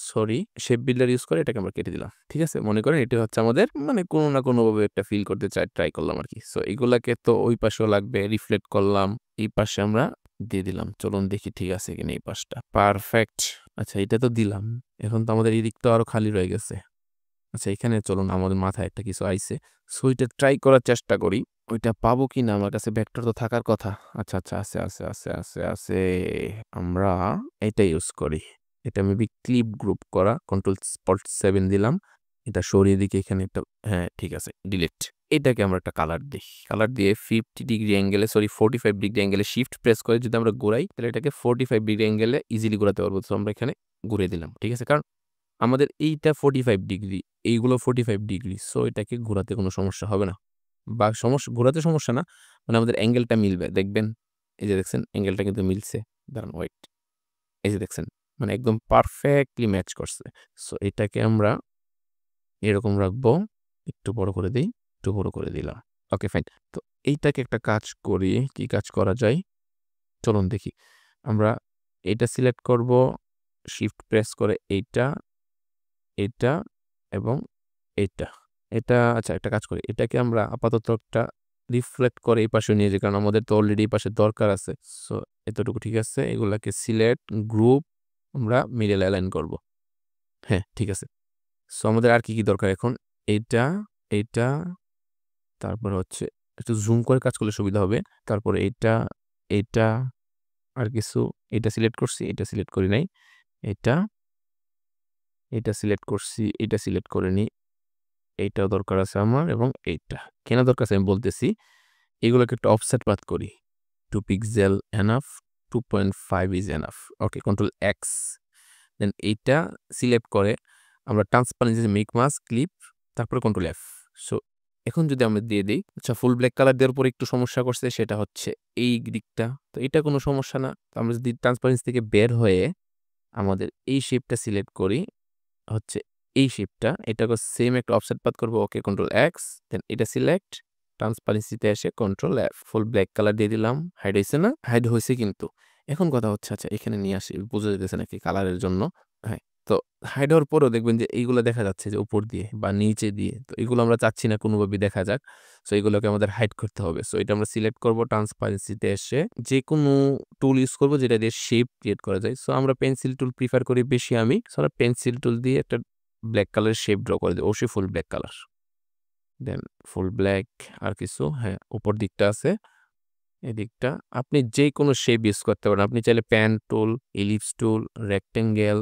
শেপ বিল্ডার ইউজ করে এটাকে আমরা কেটে দিলাম। ঠিক আছে? মনে করেন এটা হচ্ছে আমাদের মানে কোনো না কোনোভাবে একটা ফিল করতে ট্রাই করলাম আরকি। সো এগুলাকে তো ওই পাশেও লাগবে রিফ্লেক্ট করলাম। এই পাশে আমরা দিয়ে দিলাম। চলুন দেখি ঠিক আছে কিনা এই পাশটা। পারফেক্ট। আচ্ছা এটা তো দিলাম। এখন তো আমাদের এই দিকটা আরো খালি রয়ে গেছে। আচ্ছা এখানে চলুন আমাদের মাথায় একটা কিছু আইছে। সো এটা ট্রাই করার চেষ্টা করি। ওইটা পাবো কিনা, আমার কাছে ভেক্টর তো থাকার কথা। আচ্ছা, আচ্ছা আছে। আমরা এটা ইউজ করি। এটা মেবি ক্লিপ গ্রুপ করা। কন্ট্রোল স্পট 7 দিলাম। এটা সরিয়ে দিকে এখানে একটা, হ্যাঁ ঠিক আছে, ডিলিট। এটাকে আমরা একটা কালার দিই। কালার দিয়ে 50 ডিগ্রি অ্যাঙ্গেলে, সরি 45 ডিগ্রি অ্যাঙ্গেলে শিফট প্রেস করে যদি আমরা ঘোরাই, তাহলে এটাকে 45 ডিগ্রি অ্যাঙ্গেলে ইজিলি ঘোরাতে পারবো। তো আমরা এখানে ঘুরিয়ে দিলাম। ঠিক আছে? কারণ আমাদের এইটা 45 ডিগ্রি, এইগুলো 45 ডিগ্রি। সো এটাকে ঘোরাতে কোনো সমস্যা হবে না। বা ঘোরাতে সমস্যা না, মানে আমাদের অ্যাঙ্গেলটা মিলবে। দেখবেন, এই যে দেখছেন অ্যাঙ্গেলটা কিন্তু মিলছে। দাঁড়ান ওয়েট। এই যে দেখছেন, মানে একদম পারফেক্টলি ম্যাচ করছে। সো এটাকে আমরা এরকম রাখবো। একটু বড় করে দিই, একটু বড় করে দিলাম। ওকে ফাইন। তো এইটাকে একটা কাজ করি, কি কাজ করা যায় চলুন দেখি। আমরা এটা সিলেক্ট করব, শিফট প্রেস করে এইটা, এটা এবং এটা। এটা আচ্ছা একটা কাজ করি। এটাকে আমরা আপাতত একটা রিফ্লেক্ট করে এই পাশে নিয়ে যাই, কারণ আমাদের তো অলরেডি এই পাশে দরকার আছে। সো এতটুকু ঠিক আছে। এগুলাকে সিলেক্ট, গ্রুপ আমরা মিডল অ্যালাইন করব। হ্যাঁ, ঠিক আছে। সো আমাদের আর কি দরকার এখন? এইটা, এইটা, তারপরে হচ্ছে একটু জুম করে কাজ করলে সুবিধা হবে। তারপরে এইটা, এইটা, আর কিছু। এটা সিলেক্ট করছি, এটা সিলেক্ট করি নাই। এটা, এটা সিলেক্ট করছি, এটা সিলেক্ট করিনি। এইটাও দরকার আছে আমার, এবং এইটা কেন দরকার আছে আমি বলতেছি। এগুলোকে একটা অফসেট পাথ করি। 2 pixel enough, 2.5 is enough. Okay, control X. Then এইটা সিলেক্ট করে আমরা ট্রান্সপারেন্সি মেক মাস্ক ক্লিপ, তারপরে কন্ট্রোল এফ। সো এখন যদি আমরা দিয়ে দিই, আচ্ছা ফুল ব্ল্যাক কালার দেওয়ার পরে একটু সমস্যা করছে, সেটা হচ্ছে এই দিকটা। তো এটা কোনো সমস্যা না। তো আমরা যদি ট্রান্সপারেন্সি থেকে বের হয়ে আমাদের এই শেপটা সিলেক্ট করি, হচ্ছে এই শেপটা, এটাকে সেম একটা অফসেট পাথ করবো। ওকে, কন্ট্রোল এক্স, দেন এটা সিলেক্ট, ট্রান্সপারেন্সিতে এসে control F, full black colour দিয়ে দিলাম। হাইড হয়েছে না? হাইড হয়েছে কিন্তু। এখন কথা হচ্ছে, আচ্ছা এখানে নিয়ে আসি, বোঝা যেতেছে নাকি কালারের জন্য? হ্যাঁ। তো হাইড হওয়ার পরেও দেখবেন যে এইগুলো দেখা যাচ্ছে যে উপর দিয়ে বা নিচে দিয়ে। তো এগুলো আমরা চাচ্ছি না কোনোভাবে দেখা যাক। সো এগুলোকে আমাদের হাইড করতে হবে। সো এটা আমরা সিলেক্ট করবো, ট্রান্সপারেন্সিতে এসে যে কোনো টুল ইউজ করবো যেটা দিয়ে শেপ ক্রিয়েট করা যায়। সো আমরা পেন্সিল টুল প্রিফার করি বেশি আমি। সো আমরা পেন্সিল টুল দিয়ে একটা ব্ল্যাক কালারের শেপ ড্র করে দিই, অবশ্যই ফুল ব্ল্যাক কালার। দেন ফুল ব্ল্যাক, আর কিছু, হ্যাঁ উপর দিকটা আছে, এদিকটা আপনি যে কোনো শেপ ইউজ করতে পারেন। আপনি চাইলে প্যান টুল, ইলিপস টুল, রেক্টেঙ্গেল,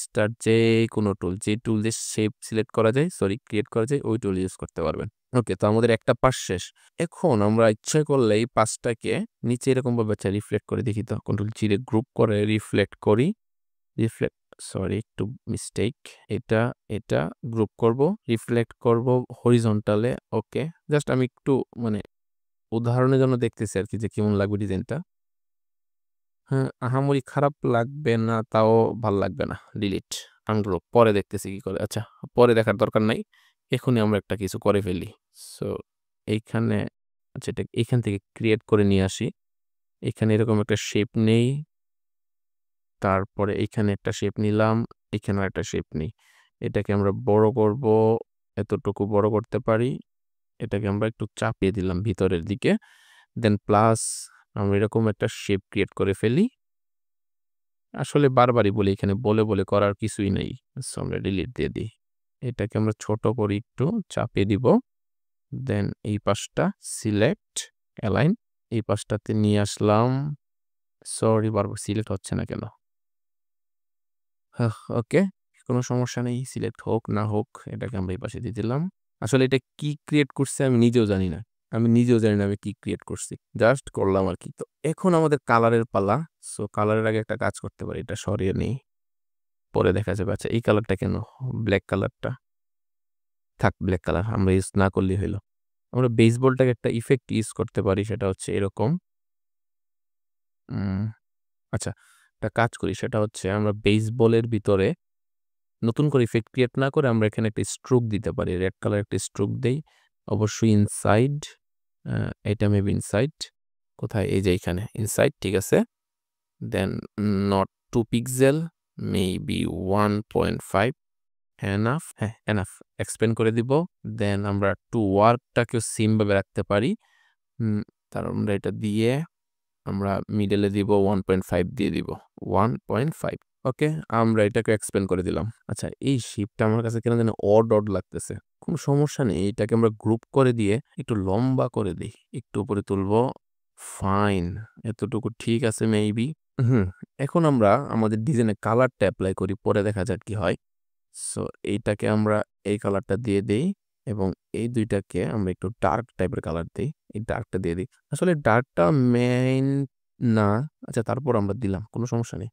স্টার, যে কোনো টুল, যে টুল দিয়ে শেপ সিলেক্ট করা যায়, সরি ক্রিয়েট করা যায়, ওই টুল ইউজ করতে পারবেন। ওকে, তো আমাদের একটা পাশ শেষ। এখন আমরা ইচ্ছা করলে এই পাশটাকে নিচে এরকম ভাবে রিফ্লেক্ট করে দেখি। তো কন্ট্রোল জি রে গ্রুপ করে রিফ্লেক্ট করি। রিফ্লেক্ট, সরি একটু মিস্টেক। এটা, এটা গ্রুপ করব, রিফ্লেক্ট করব হরিজন্টালে। ওকে, জাস্ট আমি একটু মানে উদাহরণের জন্য দেখতেছি আর কি, যে কেমন লাগবে ডিজাইনটা। হ্যাঁ, আহামরি খারাপ লাগবে না, তাও ভাল লাগবে না। ডিলিট, আনগ্রুপ, পরে দেখতেছি কি করে। আচ্ছা, পরে দেখার দরকার নাই, এখনই আমরা একটা কিছু করে ফেলি। সো এইখানে, আচ্ছা এটা এখান থেকে ক্রিয়েট করে নিয়ে আসি। এখানে এরকম একটা শেপ নেই, তারপরে এইখানে একটা শেপ নিলাম, এখানেও একটা শেপ নিই। এটাকে আমরা বড় করব, এতটুকু বড় করতে পারি। এটাকে আমরা একটু চাপিয়ে দিলাম ভিতরের দিকে। দেন প্লাস আমরা এরকম একটা শেপ ক্রিয়েট করে ফেলি। আসলে বারবারই বলি, এখানে বলে বলে করার কিছুই নেই। সো আমরা ডিলিট দিয়ে দিই। এটাকে আমরা ছোট করে একটু চাপিয়ে দিব। দেন এই পাশটা সিলেক্ট, অ্যালাইন, এই পাশটাতে নিয়ে আসলাম। সরি, বারবার সিলেক্ট হচ্ছে না কেন? ওকে, কোনো সমস্যা নেই। সিলেক্ট হোক না হোক, এটাকে আমরা এই পাশে দিয়ে দিলাম। আসলে এটা কি ক্রিয়েট করছে আমি নিজেও জানি না। আমি কি ক্রিয়েট করছি। জাস্ট করলাম আর কি। তো এখন আমাদের কালারের পালা। সো কালারের আগে একটা কাজ করতে পারি, এটা সরিয়ে নেই, পরে দেখা যাবে। আচ্ছা এই কালারটা কেন? ব্ল্যাক কালারটা থাক, ব্ল্যাক কালার আমরা ইউজ না করলেই হইলো। আমরা বেসবলটাকে একটা ইফেক্ট ইউজ করতে পারি, সেটা হচ্ছে এরকম। আচ্ছা একটা কাজ করি, সেটা হচ্ছে আমরা বেসবলের ভিতরে নতুন করে ইফেক্ট ক্রিয়েট না করে আমরা এখানে একটা স্ট্রোক দিতে পারি। রেড কালার একটা স্ট্রোক দেই, অবশ্যই ইনসাইড। এটা মেবি ইনসাইড কোথায়? এই যে এখানে ইনসাইড, ঠিক আছে। দেন নট 2 পিক্সেল, মেবি 1.5, এনাফ। হ্যাঁ এনাফ, এক্সপ্যান্ড করে দিব। দেন আমরা টু ওয়ার্কটাকেও সেম ভাবে রাখতে পারি। তার আমরা এটা দিয়ে আমরা মিডলে দিব 1.5 দিয়ে দিব 1.5। ওকে, আমরা এটাকে এক্সপ্যান্ড করে দিলাম। আচ্ছা, এই শেপটা আমার কাছে কেন যেন অড লাগতেছে। কোনো সমস্যা নেই, এটাকে আমরা গ্রুপ করে দিয়ে একটু লম্বা করে দিই, একটু উপরে তুলবো। ফাইন, এতটুকু ঠিক আছে মেবি। এখন আমরা আমাদের ডিজাইনের কালারটা অ্যাপ্লাই করি, পরে দেখা যাক কি হয়। সো এইটাকে আমরা এই কালারটা দিয়ে দেই এবং এই দুইটাকে আমরা একটু ডার্ক টাইপের কালার দিই। এই ডার্কটা দিয়ে দিই, আসলে ডার্কটা মেইন না। আচ্ছা, তারপর আমরা দিলাম, কোনো সমস্যা নেই।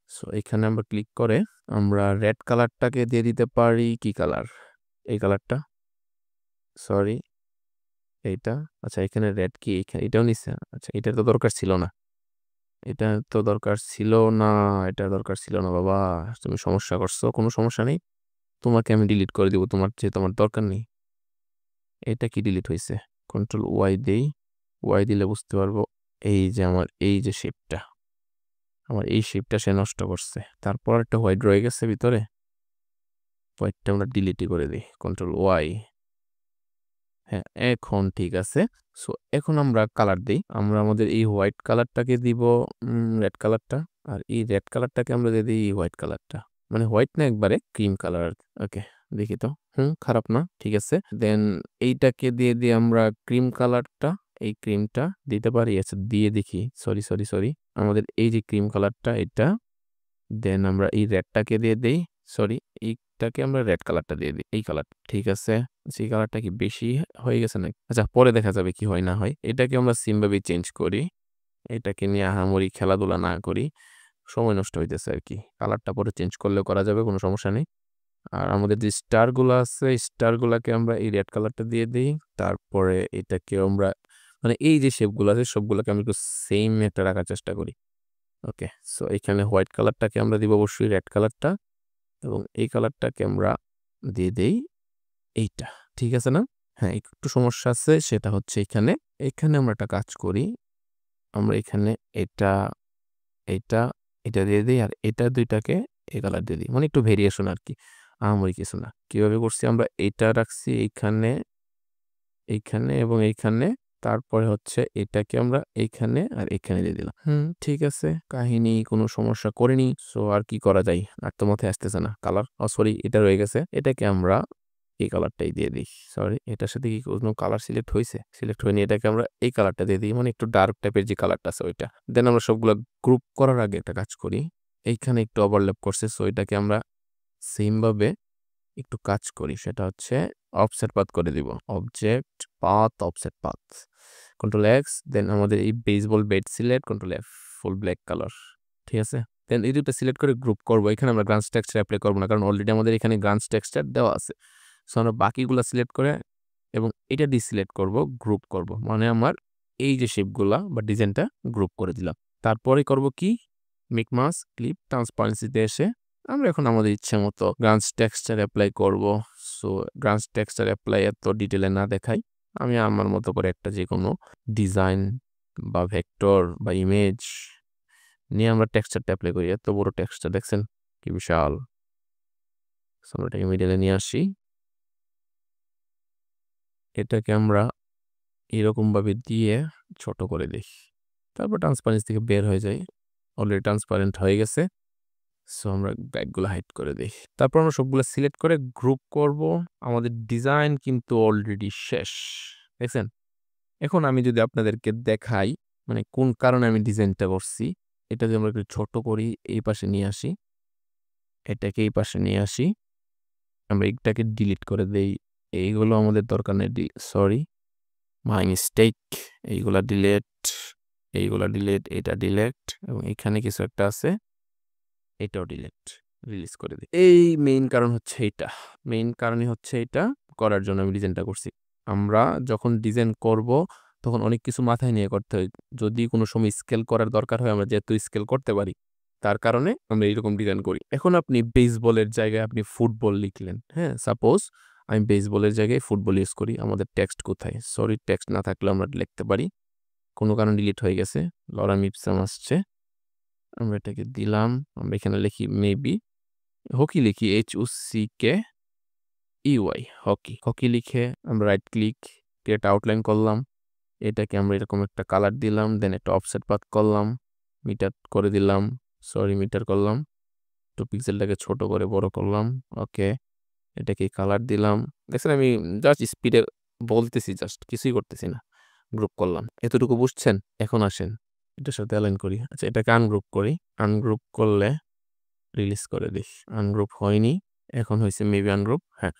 সো এখানে আমরা ক্লিক করে আমরা রেড কালারটাকে দিয়ে দিতে পারি। কি কালার? এই কালারটা, সরি এইটা। আচ্ছা, এখানে রেড কি এটাও নিচ্ছে? আচ্ছা, এটা তো দরকার ছিল না, এটা তো দরকার ছিল না, এটা দরকার ছিল না বাবা, তুমি সমস্যা করছো। কোনো সমস্যা নেই, তোমাকে আমি ডিলিট করে দিব, তোমার দরকার নেই। এটা কি ডিলিট হয়েছে? কন্ট্রোল ওয়াই দেই, ওয়াই দিলে বুঝতে পারবো। এই যে আমার এই যে শেপটা, আমার এই শেপটা সে নষ্ট করছে। তারপর একটা হোয়াইট রয়ে গেছে ভিতরে, হোয়াইটটা আমরা ডিলিটই করে দিই, কন্ট্রোল ওয়াই। হ্যাঁ, এখন ঠিক আছে। সো এখন আমরা কালার দিই, আমরা আমাদের এই হোয়াইট কালারটাকে দিব রেড কালারটা, আর এই রেড কালারটাকে আমরা দিয়ে দিই হোয়াইট কালারটা, মানে হোয়াইট না, একবারে ক্রিম কালার। ওকে, দেখি তো, খারাপ না, ঠিক আছে। দেন এইটাকে দিয়ে দিই আমরা ক্রিম কালারটা, এই ক্রিমটা দিতে পারি। আচ্ছা, দিয়ে দেখি, সরি সরি সরি, আমাদের এই যে ক্রিম কালারটা এটা। দেন আমরা এই রেডটাকে দিয়ে দিই, সরি এইটাকে আমরা রেড কালারটা দিয়ে দিই, এই কালার, ঠিক আছে। সেই কালারটা কি বেশি হয়ে গেছে নাকি? আচ্ছা, পরে দেখা যাবে কি হয় না হয়। এটাকে আমরা সিমভাবে চেঞ্জ করি, এটাকে নিয়ে আহামরি খেলাধুলা না করি, সময় নষ্ট হইতেছে আর কি। কালারটা পরে চেঞ্জ করলেও করা যাবে, কোনো সমস্যা নেই। আর আমাদের যে স্টারগুলো আছে, স্টারগুলাকে আমরা এই রেড কালারটা দিয়ে দিই। তারপরে এটাকে আমরা, মানে এই যে শেপগুলো আছে সবগুলোকে আমি একটু সেম একটা রাখার চেষ্টা করি। ওকে, সো এখানে হোয়াইট কালারটাকে আমরা দিব অবশ্যই রেড কালারটা, এবং এই কালারটাকে আমরা দিয়ে দেই এইটা, ঠিক আছে না? হ্যাঁ, একটু সমস্যা আছে, সেটা হচ্ছে এখানে আমরা একটা কাজ করি, আমরা এখানে এটা এটা এটা দিয়ে দিই, আর এটা দুইটাকে এই কালার দিয়ে দিই, মানে একটু ভেরিয়েশন আর কি, আহামরি কিছু না। কিভাবে করছি আমরা? এটা রাখছি এইখানে, এইখানে এবং এইখানে, তারপরে হচ্ছে এটাকে আমরা এইখানে আর এখানে দিয়ে দিলাম। ঠিক আছে, কাহিনী কোনো সমস্যা করিনি। সো আর কি করা যায়, আর তো মাথায় আসতেছে না। কালার, সরি, এটা রয়ে গেছে, এটাকে আমরা এই কালারটাই দিয়ে দিই। সরি, এটার সাথে কি কোনো কালার সিলেক্ট হয়েছে? সিলেক্ট হয়নি, এটাকে আমরা এই কালারটা দিয়ে দিই, মানে একটু ডার্ক টাইপের যে কালারটা আছে ওইটা। দেন আমরা সবগুলো গ্রুপ করার আগে একটা কাজ করি, এইখানে একটু ওভারল্যাপ করছে, সো এটাকে আমরা সেম ভাবে একটু কাজ করি, সেটা হচ্ছে অফসেট পাথ করে দিব। Object path, offset path, control X. Then আমাদের এই baseball bat select, control F, full black colour, ঠিক আছে। দেন এই দুটো সিলেক্ট করে গ্রুপ করবো। এখানে আমরা গ্রান্স টেক্সচার অ্যাপ্লাই করবো না, কারণ অলরেডি আমাদের এখানে গ্রান্স টেক্সচার দেওয়া আছে। সো আমরা বাকিগুলো সিলেক্ট করে এবং এটা ডিসিলেক্ট করব, গ্রুপ করব, মানে আমার এই যে শেপগুলা বা ডিজাইনটা গ্রুপ করে দিলাম। তারপরে করব কি, মেক মাস্ক, ক্লিপ, ট্রান্সপারেন্সিতে এসে আমরা এখন আমাদের ইচ্ছে মতো গ্রান্স টেক্সচার অ্যাপ্লাই করব। সো গ্রান্স টেক্সচার অ্যাপ্লাই এত ডিটেলে না দেখাই, আমি আমার মতো করে একটা যে কোনো ডিজাইন বা ভেক্টর বা ইমেজ নিয়ে আমরা টেক্সচারটা অ্যাপ্লাই করি। এত বড় টেক্সচার দেখছেন, কি বিশাল। আমরা এটাকে মিডলে নিয়ে আসি, এটাকে আমরা এরকমভাবে দিয়ে ছোট করে দিই, তারপর ট্রান্সপারেন্সি থেকে বের হয়ে যায়। অলরেডি ট্রান্সপারেন্ট হয়ে গেছে। সো আমরা ব্যাকগুলো হাইড করে দিই, তারপর আমরা সবগুলো সিলেক্ট করে গ্রুপ করব। আমাদের ডিজাইন কিন্তু অলরেডি শেষ, দেখছেন। এখন আমি যদি আপনাদেরকে দেখাই মানে কোন কারণে আমি ডিজাইনটা করছি, এটা যদি আমরা একটু ছোট করি, এই পাশে নিয়ে আসি, এটাকে এই পাশে নিয়ে আসি, আমরা এইটাকে ডিলিট করে দেই, এইগুলো আমাদের দরকার নেই, সরি মাই মিস্টেক, এইগুলা ডিলেট, এইগুলা ডিলেট, এটা ডিলেট, এবং এখানে কিছু একটা আছে, এটাও ডিলেট, রিলিজ করে দিই। এই মেইন কারণ হচ্ছে এটা, মেইন কারণই হচ্ছে এটা করার জন্য আমি ডিজাইনটা করছি। আমরা যখন ডিজাইন করব তখন অনেক কিছু মাথায় নিয়ে করতে হয়, যদি কোনো সময় স্কেল করার দরকার হয় আমরা যেহেতু স্কেল করতে পারি, তার কারণে আমরা এইরকম ডিজাইন করি। এখন আপনি বেসবলের জায়গায় আপনি ফুটবল লিখলেন, হ্যাঁ, সাপোজ আমি বেসবলের জায়গায় ফুটবল ইউজ করি, আমাদের টেক্সট কোথায়? সরি, টেক্সট না থাকলে আমরা লিখতে পারি, কোনো কারণ ডিলিট হয়ে গেছে, লরাম ইপসাম আসছে, আমরা এটাকে দিলাম। আমরা এখানে লিখি মেবি হকি, লিখি HOCKEY, হকি, হকি লিখে আমরা রাইট ক্লিক, ক্রিয়েট আউটলাইন করলাম, এটাকে আমরা এরকম একটা কালার দিলাম, দেন একটা অফসেট পাথ করলাম, মিটার করে দিলাম, মিটার করলাম, তো পিক্সেলটাকে ছোট করে বড় করলাম। ওকে, এটাকে কালার দিলাম। দেখছেন আমি জাস্ট স্পিডে বলতেছি, জাস্ট কিছুই করতেছি না। গ্রুপ করলাম, এতটুকু বুঝছেন? এখন আসেন এটার সাথে অ্যালাইন করি। আচ্ছা, এটাকে আনগ্রুপ করি। আনগ্রুপ করলে রিলিজ করে দিই। আনগ্রুপ হয়নি, এখন হয়েছে মেবি আনগ্রুপ। হ্যাঁ,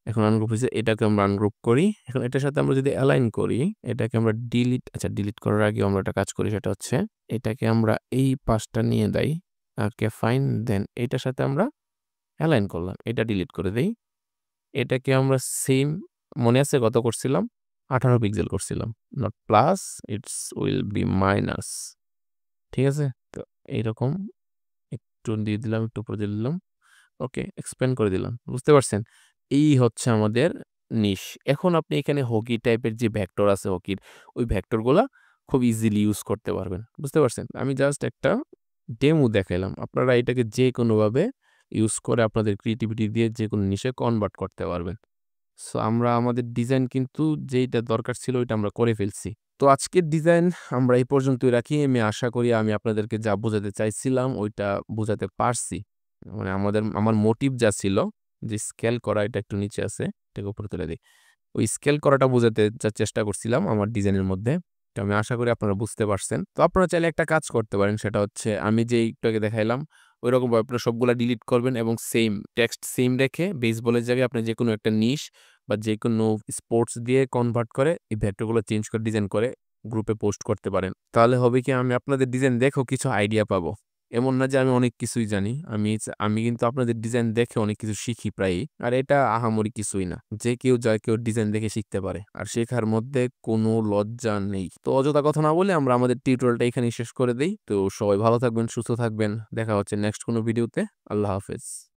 এখন আনগ্রুপ হয়েছে। এটাকে আমরা আনগ্রুপ করি। এখন এটার সাথে আমরা যদি অ্যালাইন করি, এটাকে আমরা ডিলিট, আচ্ছা ডিলিট করার আগে আমরা একটা কাজ করি, সেটা হচ্ছে এটাকে আমরা এই পাশটা নিয়ে দেই। ওকে ফাইন, দেন এটার সাথে আমরা অ্যালাইন করলাম, এটা ডিলিট করে দেই। এটাকে আমরা সেম, মনে আছে কত করছিলাম? 18 পিক্সেল করছিলাম, not plus, it's will be minus. ঠিক আছে, তো এইরকম একটু দিয়ে দিলাম, একটু উপরে দিয়ে দিলাম। ওকে, এক্সপ্যান্ড করে দিলাম। বুঝতে পারছেন? এই হচ্ছে আমাদের নিশ। এখন আপনি এখানে হকি টাইপের যে ভেক্টর আছে হকির, ওই ভেক্টরগুলা খুব ইজিলি ইউজ করতে পারবেন। বুঝতে পারছেন? আমি জাস্ট একটা ডেমো দেখাইলাম। আপনারা এটাকে যে কোনোভাবে ইউজ করে আপনাদের ক্রিয়েটিভিটি দিয়ে যে কোনো নিশে কনভার্ট করতে পারবেন। সো আমরা আমাদের ডিজাইন কিন্তু যেইটা দরকার ছিল ওইটা আমরা করে ফেলছি। তো আজকের ডিজাইন আমরা এই পর্যন্তই রাখি। আমি আশা করি আমি আপনাদেরকে যা বোঝাতে চাইছিলাম ওইটা বোঝাতে পারছি। মানে আমার মোটিভ যা ছিল যে স্কেল করা, এটা একটু নিচে আছে, এটাকে উপরে তুলে দিই। ওই স্কেল করাটা বোঝাতে যা চেষ্টা করছিলাম আমার ডিজাইনের মধ্যে, তো আমি আশা করি আপনারা বুঝতে পারছেন। তো আপনারা চাইলে একটা কাজ করতে পারেন, সেটা হচ্ছে আমি যেই একটু আগে দেখাইলাম ওইরকমভাবে আপনারা সবগুলা ডিলিট করবেন এবং সেম টেক্সট সেম রেখে বেসবলের জায়গায় আপনি যে কোনো একটা নিশ বা যে কোনো স্পোর্টস দিয়ে কনভার্ট করে এই ভেক্টরগুলো চেঞ্জ করে ডিজাইন করে গ্রুপে পোস্ট করতে পারেন। তাহলে হবে কি, আমি আপনাদের ডিজাইন দেখেও কিছু আইডিয়া পাবো। এমন না যে আমি অনেক কিছুই জানি, আমি কিন্তু আপনাদের ডিজাইন দেখে অনেক কিছু শিখি প্রায়ই। আর এটা আহামরি কিছুই না, যে কেউ যায় কেউ ডিজাইন দেখে শিখতে পারে, আর শেখার মধ্যে কোনো লজ্জা নেই। তো অযথা কথা না বলে আমরা আমাদের টিউটোরিয়ালটা এখানেই শেষ করে দেই। তো সবাই ভালো থাকবেন, সুস্থ থাকবেন, দেখা হচ্ছে নেক্সট কোনো ভিডিওতে। আল্লাহ হাফেজ।